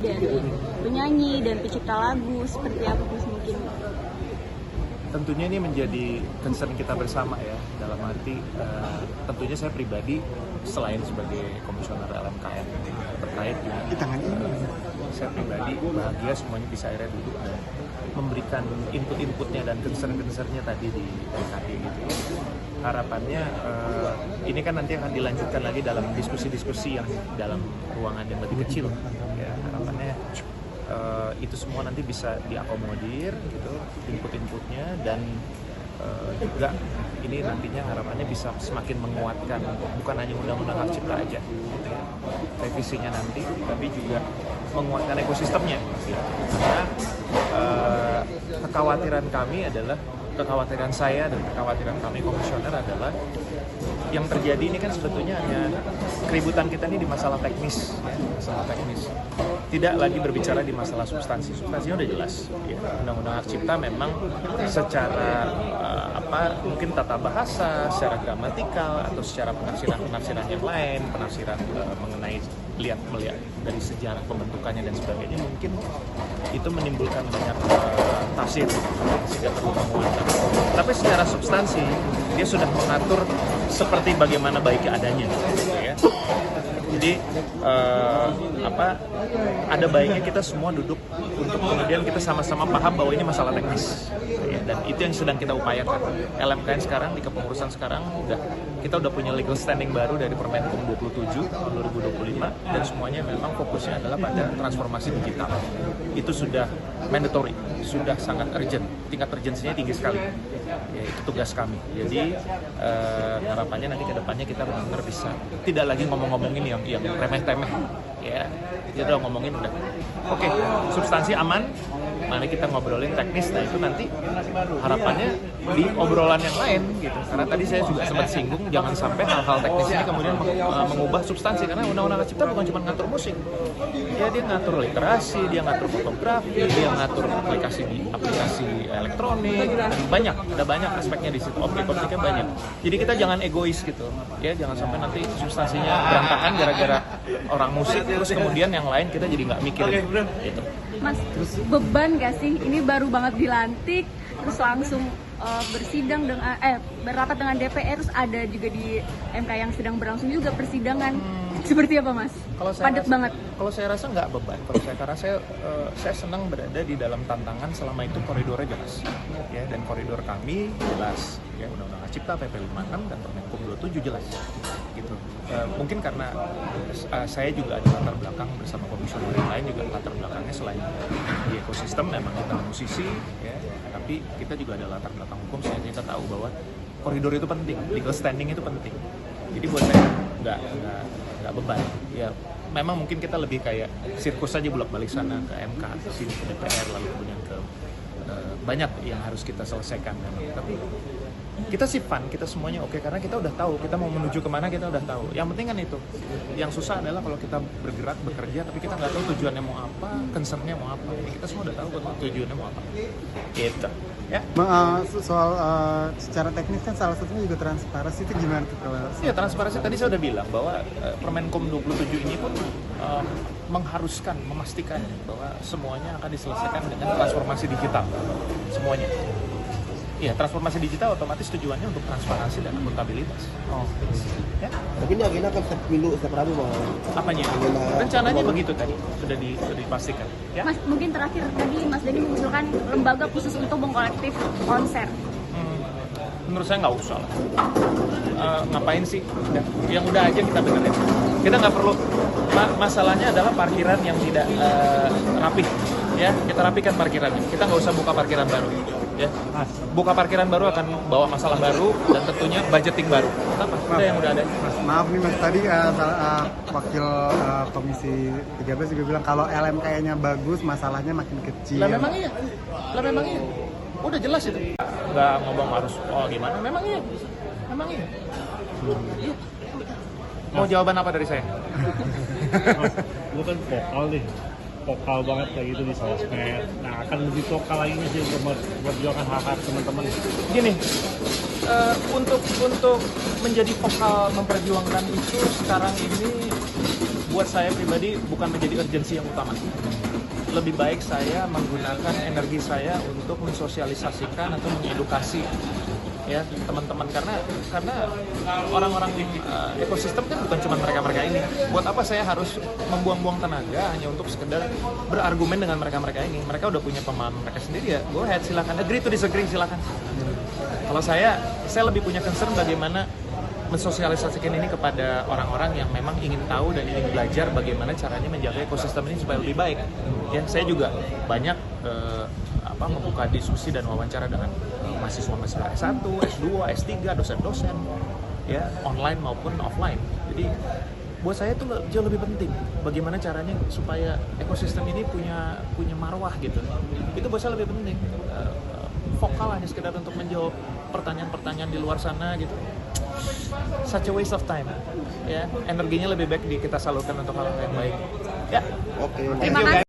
dari penyanyi dan pencipta lagu seperti apa Mas mungkin? Tentunya ini menjadi concern kita bersama ya, dalam arti tentunya saya pribadi selain sebagai komisioner LMKN terkait dengan saya pribadi bahagia semuanya bisa akhirnya duduk dan memberikan input-inputnya dan concern-concernnya tadi di BKD gitu. Harapannya ini kan nanti akan dilanjutkan lagi dalam diskusi-diskusi yang dalam ruangan yang lebih kecil ya, harapannya itu semua nanti bisa diakomodir gitu input-inputnya dan juga ini nantinya harapannya bisa semakin menguatkan bukan hanya undang-undang hak cipta aja gitu ya, revisinya nanti tapi juga menguatkan ekosistemnya gitu. Karena kekhawatiran kami adalah kekhawatiran saya dan kekhawatiran kami komisioner adalah yang terjadi ini kan sebetulnya hanya keributan kita ini di masalah teknis ya, masalah teknis. Tidak lagi berbicara di masalah substansi. Substansinya udah jelas. Ya. Undang-undang hak cipta memang secara mungkin tata bahasa, secara gramatikal atau secara penafsiran yang lain, penafsiran mengenai melihat dari sejarah pembentukannya dan sebagainya mungkin itu menimbulkan banyak tafsir sehingga perlu penguatan. Tapi secara substansi dia sudah mengatur seperti bagaimana baiknya adanya. Ya. Jadi ada baiknya kita semua duduk untuk kemudian kita sama-sama paham bahwa ini masalah teknis ya, dan itu yang sedang kita upayakan. LMKN sekarang di kepengurusan sekarang kita udah punya legal standing baru dari Permenkum 27 tahun 2025 dan semuanya memang fokusnya adalah pada transformasi digital. Itu sudah mandatory, sudah sangat urgent, tingkat urgensinya tinggi sekali. Ya, itu tugas kami. Jadi harapannya nanti ke depannya kita benar-benar bisa tidak lagi ngomong-ngomongin yang remeh-temeh ya. Kita udah ngomongin udah oke, substansi aman, mari kita ngobrolin teknis. Nah itu nanti harapannya di obrolan yang lain gitu. Karena tadi saya juga sempat singgung jangan sampai hal-hal teknis ini kemudian mengubah substansi, karena undang-undang hak cipta bukan cuma ngatur musik. Ya, dia ngatur literasi, dia ngatur fotografi, dia ngatur aplikasi elektronik, banyak, ada banyak aspeknya di situ, objek-objeknya banyak. Jadi kita jangan egois gitu, ya jangan sampai nanti substansinya berantakan gara-gara orang musik, terus kemudian yang lain kita jadi nggak mikirin. Gitu. Mas, beban gak sih? Ini baru banget dilantik, terus langsung bersidang dengan berapat dengan DPR, terus ada juga di MK yang sedang berlangsung juga persidangan. Seperti apa Mas? Padat banget. Kalau saya rasa nggak beban. Karena saya senang berada di dalam tantangan selama itu koridornya jelas. Ya, dan koridor kami jelas. Ya, Undang-Undang Hak Cipta, PP 56 dan Permenkum 27 jelas. Gitu. Mungkin karena saya juga ada latar belakang bersama komisioner yang lain juga latar belakangnya selain di ekosistem memang kita musisi ya, tapi kita juga ada latar belakang hukum sehingga kita tahu bahwa koridor itu penting, legal standing itu penting. Jadi buat saya nggak beban. Ya memang mungkin kita lebih kayak sirkus saja bolak-balik sana ke MK, ke sini ke DPR, lalu kemudian ke banyak yang harus kita selesaikan memang. Tapi kita sih fun, kita semuanya oke karena kita udah tahu kita mau menuju kemana, kita udah tahu. Yang penting kan itu. Yang susah adalah kalau kita bergerak, bekerja tapi kita nggak tahu tujuannya mau apa, concernnya mau apa. Kita semua udah tahu tujuannya mau apa. Gitu. Ya. Soal secara teknis kan salah satunya juga transparansi, itu gimana tuh? Ya, transparansi tadi saya udah bilang bahwa Permenkum 27 ini pun mengharuskan, memastikan bahwa semuanya akan diselesaikan dengan transformasi digital. Semuanya. Iya, transformasi digital otomatis tujuannya untuk transparansi dan akuntabilitas. Oh. Ya? Tapi ini agenda akan setiap minggu, setiap Rabu Bang. Apanya? Rencananya begitu tadi, sudah dipastikan. Ya? Mas, mungkin terakhir tadi Mas Denny mengusulkan lembaga khusus untuk mengkolektif konser. Menurut saya nggak usah lah. Ngapain sih? Yang udah aja kita benerin. Kita nggak perlu. Masalahnya adalah parkiran yang tidak rapih. Ya, kita rapikan parkirannya. Kita nggak usah buka parkiran baru. Ya, buka parkiran baru akan bawa masalah baru dan tentunya budgeting baru. Apa? Ada yang udah ada. Mas, maaf nih Mas, tadi wakil Komisi 13 juga bilang kalau LMKN-nya bagus, masalahnya makin kecil. Lah memang iya. Udah jelas itu. Nggak ngomong harus gimana? Memang iya. Iya. Mau jawaban apa dari saya? Lu kan vokal banget kayak gitu di sosmed. Nah, akan lebih vokal lagi sih untuk memperjuangkan hak-hak teman-teman. Gini, untuk menjadi vokal memperjuangkan itu sekarang ini buat saya pribadi bukan menjadi urgensi yang utama. Lebih baik saya menggunakan energi saya untuk mensosialisasikan atau mengedukasi ya teman-teman, karena orang-orang ekosistem kan bukan cuma mereka ini. Buat apa saya harus membuang-buang tenaga hanya untuk sekedar berargumen dengan mereka ini? Mereka udah punya pemahaman mereka sendiri, ya go ahead, silakan, agree to disagree, silakan. Kalau saya lebih punya concern bagaimana mensosialisasikan ini kepada orang-orang yang memang ingin tahu dan ingin belajar bagaimana caranya menjaga ekosistem ini supaya lebih baik. Ya, saya juga banyak membuka diskusi dan wawancara dengan mahasiswa-mahasiswa S1, S2, S3, dosen-dosen, ya online maupun offline. Jadi buat saya itu jauh lebih penting bagaimana caranya supaya ekosistem ini punya marwah gitu. Itu buat saya lebih penting. Vokal hanya sekedar untuk menjawab pertanyaan-pertanyaan di luar sana gitu, such a waste of time. Ya, energinya lebih baik kita salurkan untuk hal yang baik. Ya, Oke. Terima kasih.